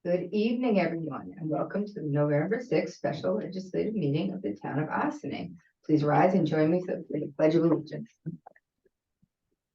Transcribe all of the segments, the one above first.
Good evening, everyone, and welcome to the November 6th special legislative meeting of the town of Ossining. Please rise and join me for the Pledge of Allegiance.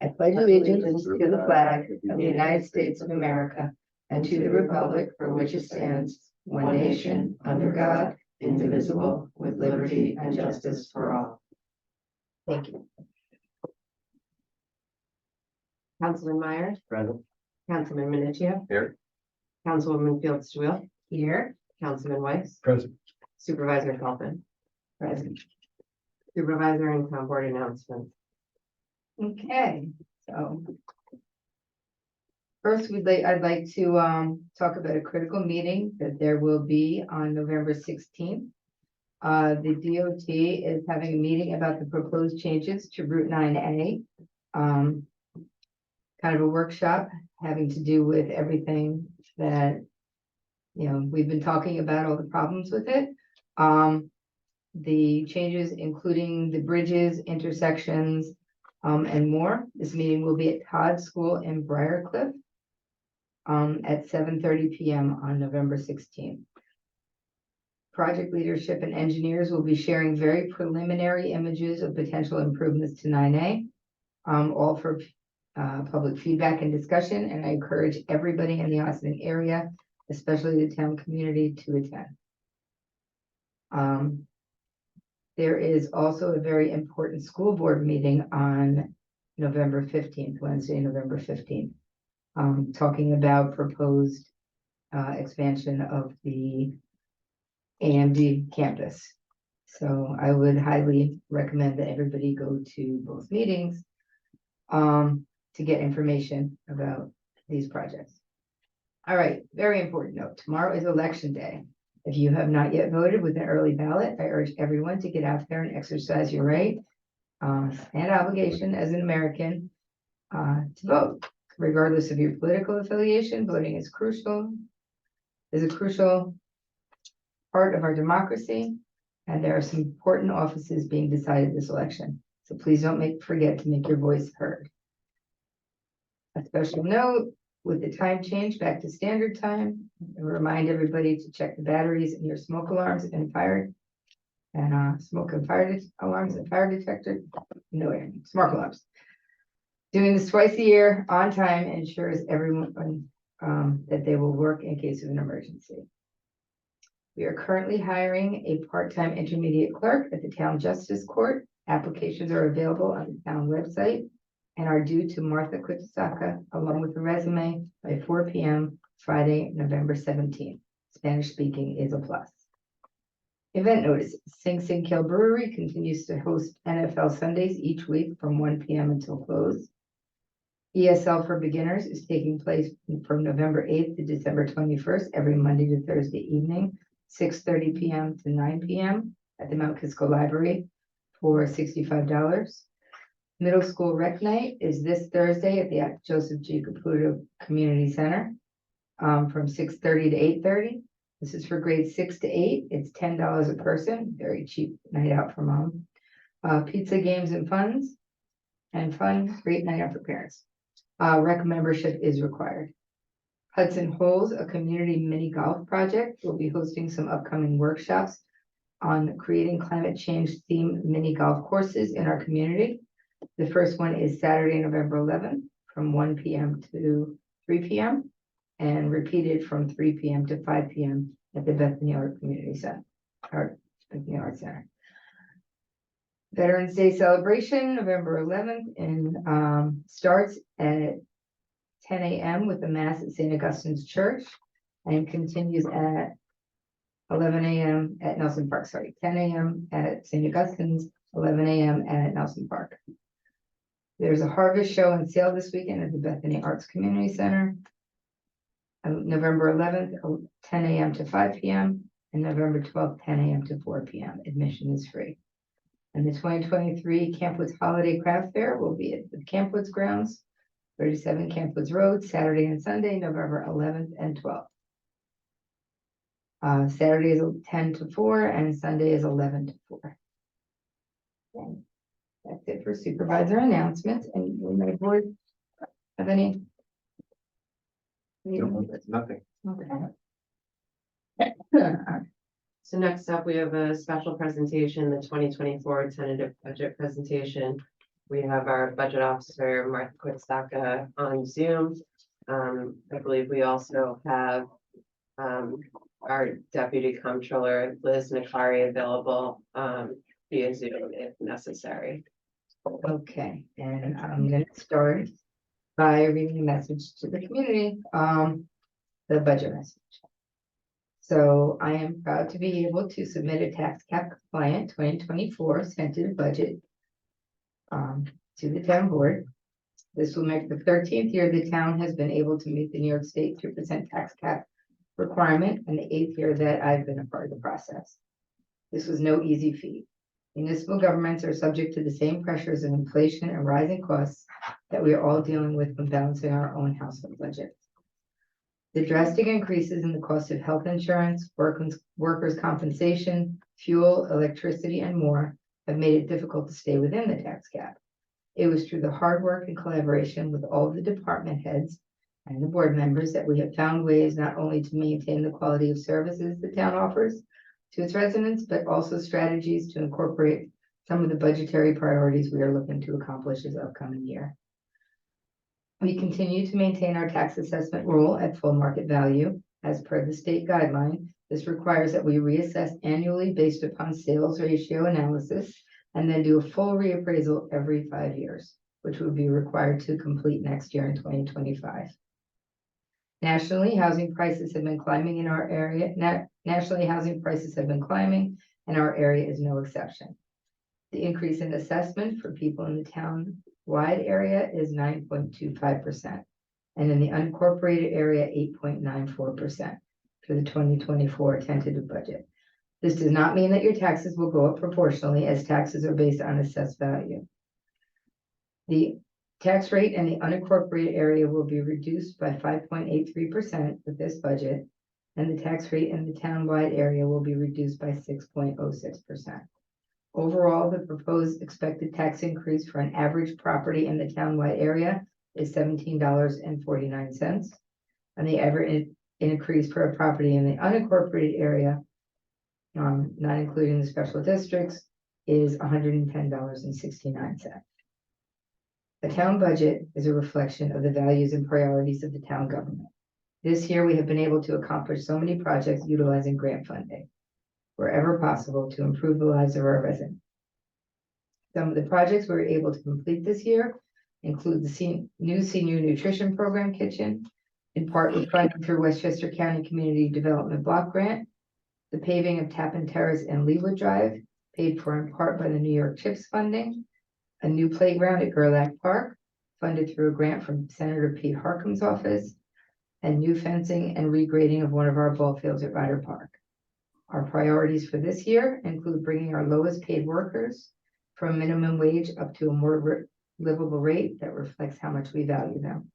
I pledge allegiance to the flag of the United States of America and to the republic for which it stands, one nation, under God, indivisible, with liberty and justice for all. Thank you. Councilman Myers, Present. Councilman Minichia. Here. Councilwoman Fields Stewart, Here, Councilman Weiss, Present. Supervisor Colvin, present. Supervisor and Town Board announcements. Okay, so. First, I'd like to talk about a critical meeting that there will be on November 16th. The DOT is having a meeting about the proposed changes to Route 9A. Kind of a workshop having to do with everything that, we've been talking about, all the problems with it. The changes, including the bridges, intersections, and more. This meeting will be at Todd School in Briarcliff at 7:30 p.m. on November 16th. Project leadership and engineers will be sharing very preliminary images of potential improvements to 9A, all for public feedback and discussion, and I encourage everybody in the Ossining area, especially the town community, to attend. There is also a very important school board meeting on November 15th, Wednesday, November 15th, talking about proposed expansion of the AMD campus. So I would highly recommend that everybody go to both meetings to get information about these projects. All right, very important note. Tomorrow is election day. If you have not yet voted with an early ballot, I urge everyone to get out there and exercise your right and obligation as an American to vote. Regardless of your political affiliation, voting is a crucial part of our democracy, and there are some important offices being decided this election. So please don't forget to make your voice heard. A special note, with the time change back to standard time, I remind everybody to check the batteries in your smoke alarms and smoke and fire alarms and fire detector. Smoke alarms. Doing this twice a year on time ensures everyone that they will work in case of an emergency. We are currently hiring a part-time intermediate clerk at the Town Justice Court. Applications are available on the town website and are due to Martha Kutsaka along with a resume by 4 p.m. Friday, November 17th. Spanish speaking is a plus. Event notices. Sing Sing Kill Brewery continues to host NFL Sundays each week from 1 p.m. until close. ESL for Beginners is taking place from November 8th to December 21st, every Monday to Thursday evening, 6:30 p.m. to 9 p.m. at the Mount Kisco Library for $65. Middle School Rec Night is this Thursday at the Joseph G. Caputo Community Center from 6:30 to 8:30. This is for grades 6 to 8. It's $10 a person, very cheap night out for mom. Pizza, games, and fun, great night out for parents. Rec membership is required. Hudson Holes, a community mini golf project, will be hosting some upcoming workshops on creating climate change themed mini golf courses in our community. The first one is Saturday, November 11th from 1 p.m. to 3 p.m. and repeated from 3 p.m. to 5 p.m. at the Bethany Art Community Center, Bethany Art Center. Veterans Day celebration, November 11th, and starts at 10 a.m. with the Mass at St. Augustine's Church and continues at 11 a.m. at Nelson Park. 10 a.m. at St. Augustine's, 11 a.m. at Nelson Park. There's a harvest show and sale this weekend at the Bethany Arts Community Center. November 11th, 10 a.m. to 5 p.m. and November 12th, 10 a.m. to 4 p.m. Admission is free. And the 2023 Camp Woods Holiday Craft Fair will be at the Camp Woods grounds, 37 Camp Woods Road, Saturday and Sunday, November 11th and 12th. Saturday is 10 to 4 and Sunday is 11 to 4. Okay. That's it for supervisor announcements. And will my board have any Nothing. So next up, we have a special presentation, the 2024 tentative budget presentation. We have our budget officer, Martha Quitzaka, on Zoom. I believe we also have our deputy comptroller, Liz Nakari, available via Zoom if necessary. Okay, and I'm gonna start by reading a message to the community, the budget message. So I am proud to be able to submit a tax cap compliant 2024 tentative budget to the town board. This will make the 13th year the town has been able to meet the New York State 2% tax cap requirement, and the 8th year that I've been a part of the process. This was no easy feat. Municipal governments are subject to the same pressures of inflation and rising costs that we are all dealing with when balancing our own household budgets. The drastic increases in the cost of health insurance, workers' compensation, fuel, electricity, and more have made it difficult to stay within the tax cap. It was through the hard work and collaboration with all of the department heads and the board members that we have found ways not only to maintain the quality of services the town offers to its residents, but also strategies to incorporate some of the budgetary priorities we are looking to accomplish this upcoming year. We continue to maintain our tax assessment rule at full market value. As per the state guideline, this requires that we reassess annually based upon sales ratio analysis and then do a full reappraisal every 5 years, which would be required to complete next year in 2025. Nationally, housing prices have been climbing in our area. Nationally, housing prices have been climbing, and our area is no exception. The increase in assessment for people in the town-wide area is 9.25%, and in the unincorporated area, 8.94% for the 2024 tentative budget. This does not mean that your taxes will go up proportionally, as taxes are based on assessed value. The tax rate in the unincorporated area will be reduced by 5.83% with this budget, and the tax rate in the town-wide area will be reduced by 6.06%. Overall, the proposed expected tax increase for an average property in the town-wide area is $17.49, and the average increase for a property in the unincorporated area, not including the special districts, is $110.69. The town budget is a reflection of the values and priorities of the town government. This year, we have been able to accomplish so many projects utilizing grant funding wherever possible to improve the lives of our residents. Some of the projects we were able to complete this year include the new senior nutrition program kitchen, in part with funding through Westchester County Community Development Block Grant, the paving of Tappan Terrace and Leawood Drive, paid for in part by the New York CHIPS funding, a new playground at Gerlach Park, funded through a grant from Senator Pete Harkin's office, and new fencing and regrading of one of our ball fields at Ryder Park. Our priorities for this year include bringing our lowest paid workers from minimum wage up to a more livable rate that reflects how much we value them.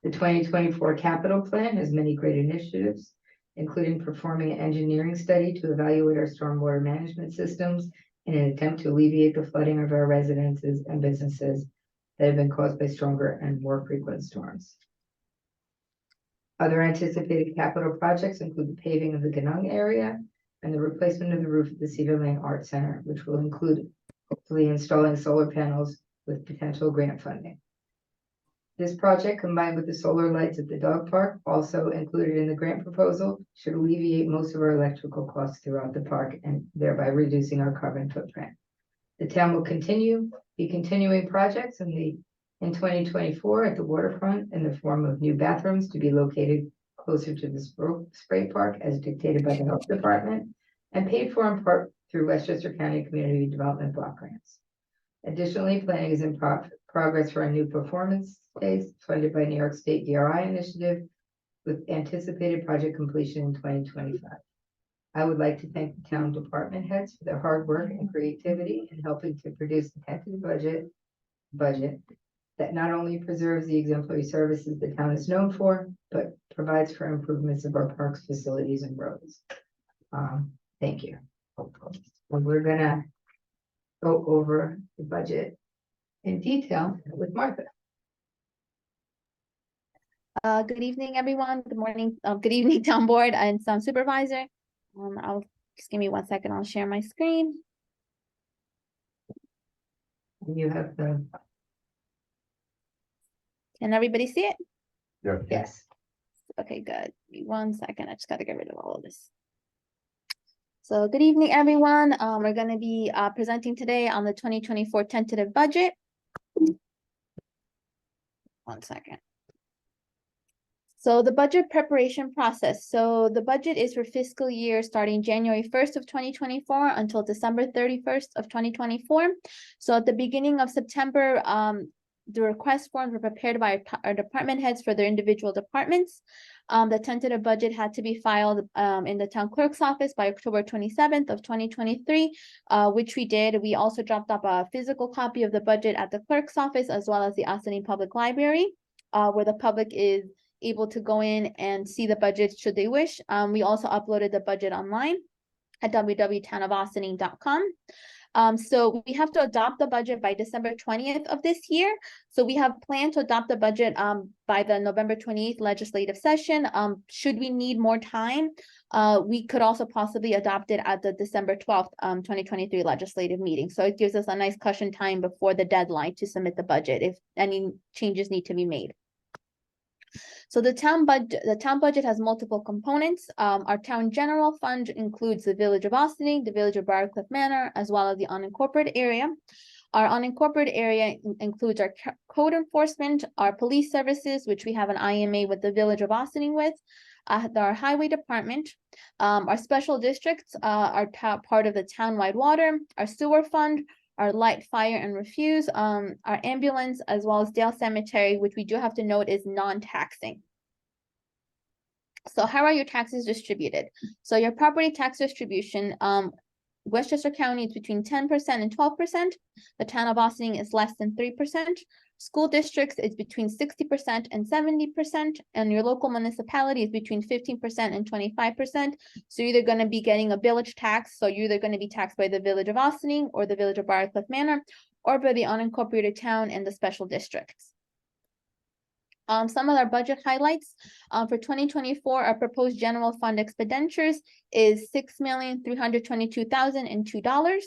The 2024 capital plan has many great initiatives, including performing an engineering study to evaluate our stormwater management systems in an attempt to alleviate the flooding of our residences and businesses that have been caused by stronger and more frequent storms. Other anticipated capital projects include the paving of the Ganong area and the replacement of the roof of the Cedar Lane Art Center, which will include hopefully installing solar panels with potential grant funding. This project, combined with the solar lights at the dog park, also included in the grant proposal, should alleviate most of our electrical costs throughout the park and thereby reducing our carbon footprint. The town will be continuing projects in 2024 at the waterfront in the form of new bathrooms to be located closer to the spray park as dictated by the health department and paid for in part through Westchester County Community Development Block Grants. Additionally, planning is in progress for a new performance space funded by New York State DRI initiative with anticipated project completion in 2025. I would like to thank the town department heads for their hard work and creativity in helping to produce the tentative budget that not only preserves the exemplary services the town is known for, but provides for improvements of our parks, facilities, and roads. Thank you. And we're gonna go over the budget in detail with Martha. Good evening, everyone. Good morning, good evening, town board and some supervisor. I'll just give me 1 second. I'll share my screen. You have the, Can everybody see it? yes, Okay, good. Give me 1 second. I just got to get rid of all of this. So good evening, everyone. We're going to be presenting today on the 2024 tentative budget. 1 second. So the budget preparation process. So the budget is for fiscal year starting January 1st of 2024 until December 31st of 2024. So at the beginning of September, the request forms were prepared by our department heads for their individual departments. The tentative budget had to be filed in the town clerk's office by October 27th of 2023, which we did. We also dropped up a physical copy of the budget at the clerk's office as well as the Austining Public Library, where the public is able to go in and see the budget should they wish. We also uploaded the budget online at www.townofaustining.com. So we have to adopt the budget by December 20th of this year. So we have planned to adopt the budget by the November 28th legislative session. Should we need more time, we could also possibly adopt it at the December 12th, 2023 legislative meeting. So it gives us a nice cushion time before the deadline to submit the budget if any changes need to be made. So the town budget has multiple components. Our town general fund includes the village of Austining, the village of Briarcliff Manor, as well as the unincorporated area. Our unincorporated area includes our code enforcement, our police services, which we have an IMA with the village of Austining with, our highway department, our special districts are part of the townwide water, our sewer fund, our light, fire, and refuse, our ambulance, as well as Dale Cemetery, which we do have to note is non-taxing. So how are your taxes distributed? So your property tax distribution, Westchester County is between 10% and 12%. The town of Austining is less than 3%. School districts is between 60% and 70%, and your local municipality is between 15% and 25%. So you're either going to be getting a village tax, so you're either going to be taxed by the village of Austining or the village of Briarcliff Manor, or by the unincorporated town and the special districts. Some of our budget highlights for 2024, our proposed general fund expenditures is $6,322,002.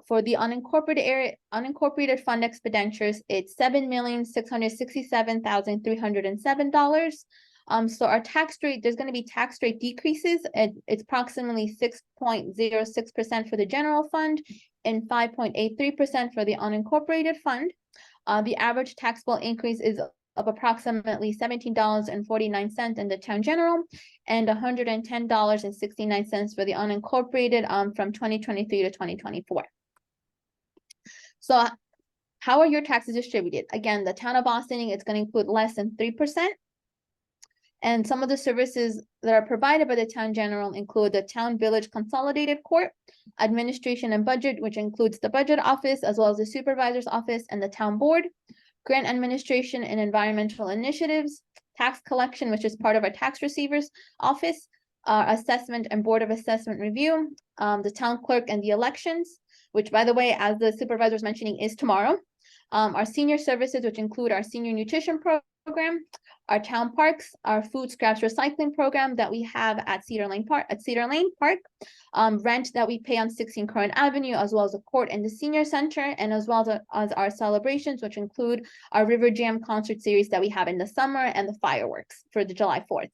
For the unincorporated fund expenditures, it's $7,667,307. So our tax rate, there's going to be tax rate decreases. It's approximately 6.06% for the general fund and 5.83% for the unincorporated fund. The average taxable increase is of approximately $17.49 in the town general and $110.69 for the unincorporated from 2023 to 2024. So how are your taxes distributed? Again, the town of Austining is going to include less than 3%. And some of the services that are provided by the town general include the town village consolidated court, administration and budget, which includes the budget office, as well as the supervisor's office and the town board, grant administration and environmental initiatives, tax collection, which is part of our tax receivers office, assessment and board of assessment review, the town clerk and the elections, which, by the way, as the supervisor was mentioning, is tomorrow. Our senior services, which include our senior nutrition program, our town parks, our food scraps recycling program that we have at Cedar Lane Park, rent that we pay on 16 Current Avenue, as well as the court and the senior center, and as well as our celebrations, which include our River Jam concert series that we have in the summer and the fireworks for the July 4th.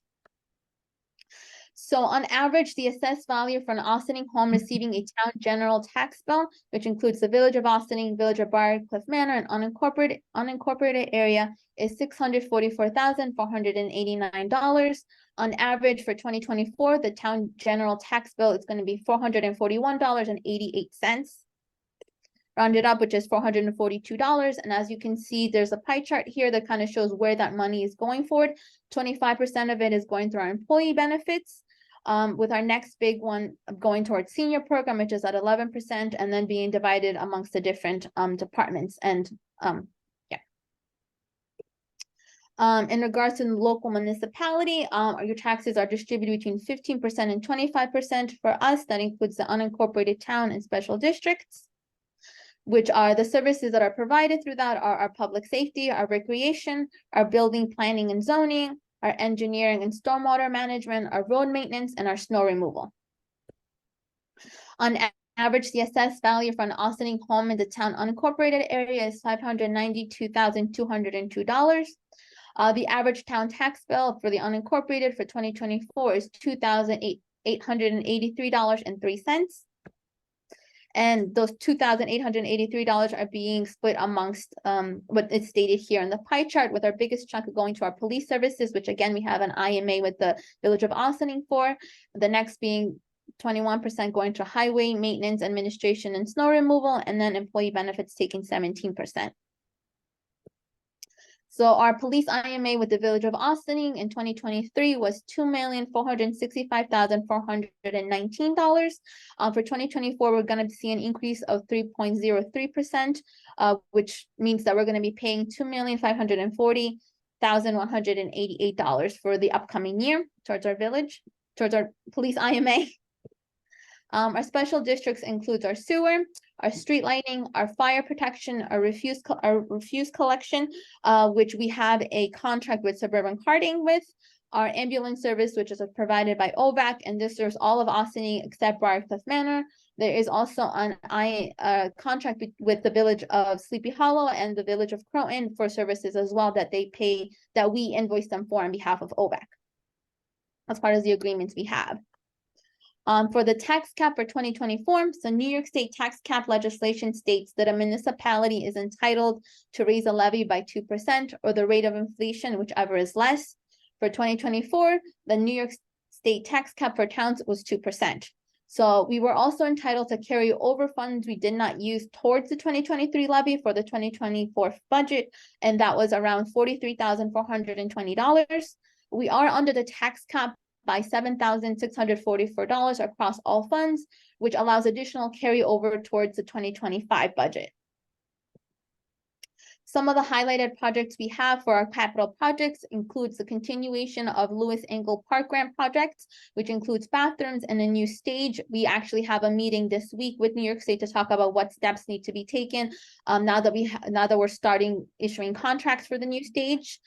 So on average, the assessed value for an Austining home receiving a town general tax bill, which includes the village of Austining, village of Briarcliff Manor, and unincorporated area, is $644,489. On average for 2024, the town general tax bill is going to be $441.88. Rounded up, which is $442. And as you can see, there's a pie chart here that kind of shows where that money is going forward. 25% of it is going through our employee benefits, with our next big one going towards senior program, which is at 11%, and then being divided amongst the different departments. And in regards to the local municipality, your taxes are distributed between 15% and 25%. For us, that includes the unincorporated town and special districts. which are the services that are provided through that are our public safety, our recreation, our building planning and zoning, our engineering and stormwater management, our road maintenance, and our snow removal. On average, the assessed value for an Austining home in the town unincorporated area is $592,202. The average town tax bill for the unincorporated for 2024 is $2,883.03. And those $2,883 are being split amongst what is stated here in the pie chart, with our biggest chunk going to our police services, which again, we have an IMA with the Village of Austining for. The next being 21% going to highway maintenance, administration, and snow removal, and then employee benefits taking 17%. So our police IMA with the Village of Austining in 2023 was $2,465,419. For 2024, we're going to see an increase of 3.03%, which means that we're going to be paying $2,540,188 for the upcoming year towards our police IMA. Our special districts includes our sewer, our street lighting, our fire protection, our refuse collection, which we have a contract with Suburban Carting with, our ambulance service, which is provided by OVAC, and this serves all of Austining except Briarcliff Manor. There is also an contract with the Village of Sleepy Hollow and the Village of Croton for services as well that they pay, that we invoice them for on behalf of OVAC. As part of the agreements we have. For the tax cap for 2024, so New York State tax cap legislation states that a municipality is entitled to raise a levy by 2% or the rate of inflation, whichever is less. For 2024, the New York State tax cap for towns was 2%. So we were also entitled to carry over funds we did not use towards the 2023 levy for the 2024 budget, and that was around $43,420. We are under the tax cap by $7,644 across all funds, which allows additional carryover towards the 2025 budget. Some of the highlighted projects we have for our capital projects includes the continuation of Lewis Engle Park Grant projects, which includes bathrooms and a new stage. We actually have a meeting this week with New York State to talk about what steps need to be taken now that we're starting issuing contracts for the new stage.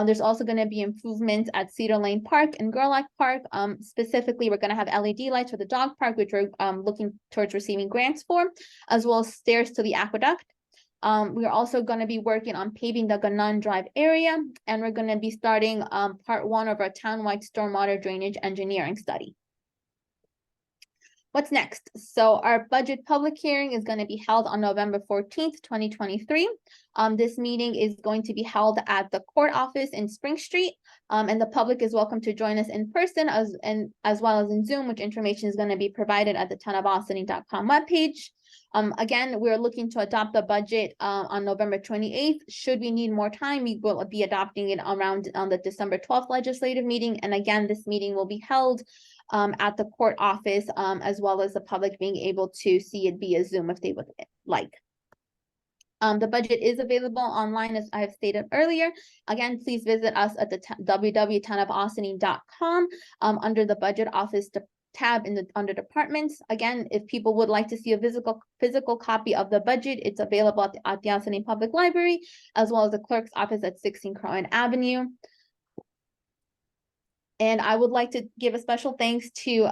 There's also going to be improvements at Cedar Lane Park and Gerlach Park. Specifically, we're going to have LED lights for the dog park, which we're looking towards receiving grants for, as well as stairs to the aqueduct. We're also going to be working on paving the Gannon Drive area, and we're going to be starting part 1 of our townwide stormwater drainage engineering study. What's next? So our budget public hearing is going to be held on November 14th, 2023. This meeting is going to be held at the court office in Spring Street, and the public is welcome to join us in person as well as in Zoom, which information is going to be provided at the townofaustining.com webpage. Again, we're looking to adopt the budget on November 28th. Should we need more time, we will be adopting it on the December 12th legislative meeting. And again, this meeting will be held at the court office, as well as the public being able to see it via Zoom if they would like. The budget is available online, as I have stated earlier. Again, please visit us at the www.townofaustining.com under the budget office tab under departments. Again, if people would like to see a physical copy of the budget, it's available at the Austining Public Library, as well as the clerk's office at 16 Croton Avenue. And I would like to give a special thanks to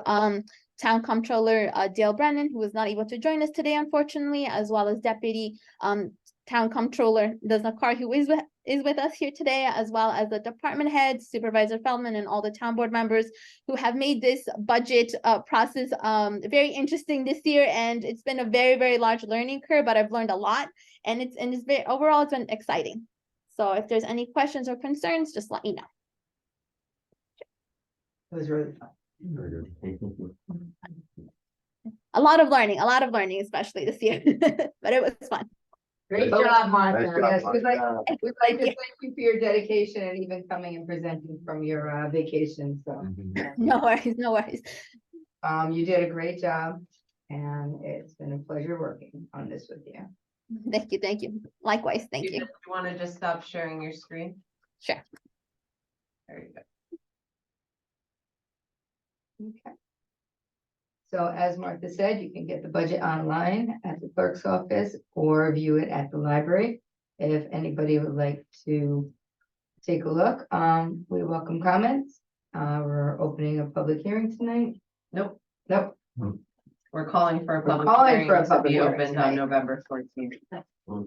Town Comptroller Dale Brennan, who was not able to join us today, unfortunately, as well as Deputy Town Comptroller Doznakar, who is with us here today, as well as the department heads, Supervisor Feldman, and all the town board members who have made this budget process very interesting this year. And it's been a very, very large learning curve, but I've learned a lot, and it's overall it's been exciting. So if there's any questions or concerns, just let me know. It was really fun. Very good. A lot of learning, especially this year, but it was fun. Great Nice job, job. Martha. Nice job, Yes, we'd like Martha. to thank you for your dedication and even coming and presenting from your vacation. So No worries, no worries. you did a great job, and it's been a pleasure working on this with you. Thank you. Likewise, thank you. Want to just stop sharing your screen? Sure. There you go. Okay. So as Martha said, you can get the budget online at the clerk's office or view it at the library. If anybody would like to take a look, we welcome comments. We're opening a public hearing tonight. Nope, Nope, we're calling for a We're public calling hearing for a to public be hearing opened tonight. on November 14th.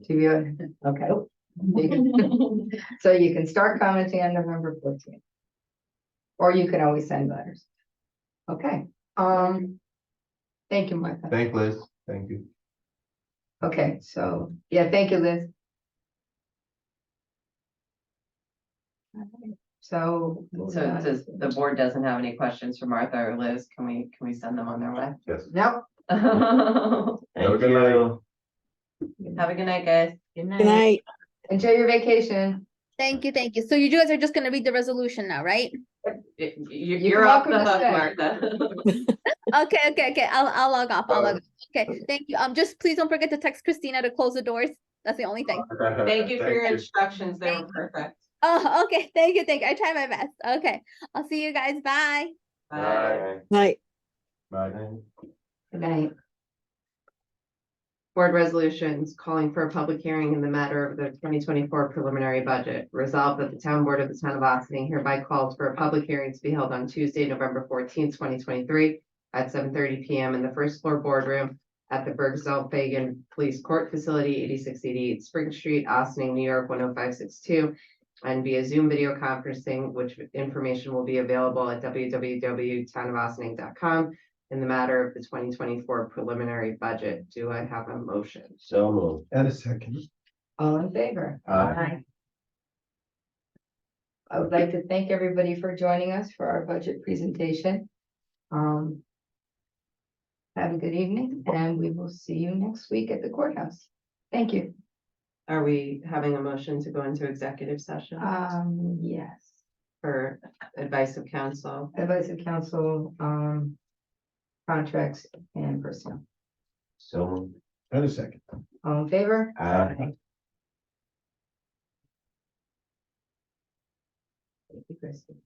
to you, okay. You can- So you can start commenting on November 14th. Or you can always send letters. Okay, thank you, Martha. Thank Liz, thank you. Okay, so, yeah, thank you, Liz. So. So does the board doesn't have any questions for Martha or Liz? Can we send them on their way? Yes. No. Have a Thank good night. you. Have a good night, guys. Good Good night. Enjoy your vacation. Thank you, thank you. So you guys are just gonna read the resolution now, right? You're off the welcome to hook, stay. Martha. Okay. I'll log off. I'll log off. Okay, thank you. Just please don't forget to text Christina to close the doors. That's the only thing. Thank you for your instructions. They were perfect. Oh, okay. Thank you. I try my best. Okay. I'll see you guys. Bye. Bye. Night. Bye. Good night. Board resolutions calling for a public hearing in the matter of the 2024 preliminary budget. Resolved that the town board of the town of Austining hereby calls for a public hearing to be held on Tuesday, November 14th, 2023 at 7:30 PM in the first floor boardroom at the Bergzell-Fagan Police Court Facility, 8688 Spring Street, Austining, New York, 10562, and via Zoom video conferencing, which information will be available at www.townofaustining.com. in the matter of the 2024 preliminary budget. Do I have a motion? So moved. And a second. All in favor? Aye. I would like to thank everybody for joining us for our budget presentation. Have a good evening, and we will see you next week at the courthouse. Thank you. Are we having a motion to go into executive session Yes, for advice of counsel? advice of council, contracts and personnel. So moved. And a second. All in favor? Aye. Thank you, Kristen.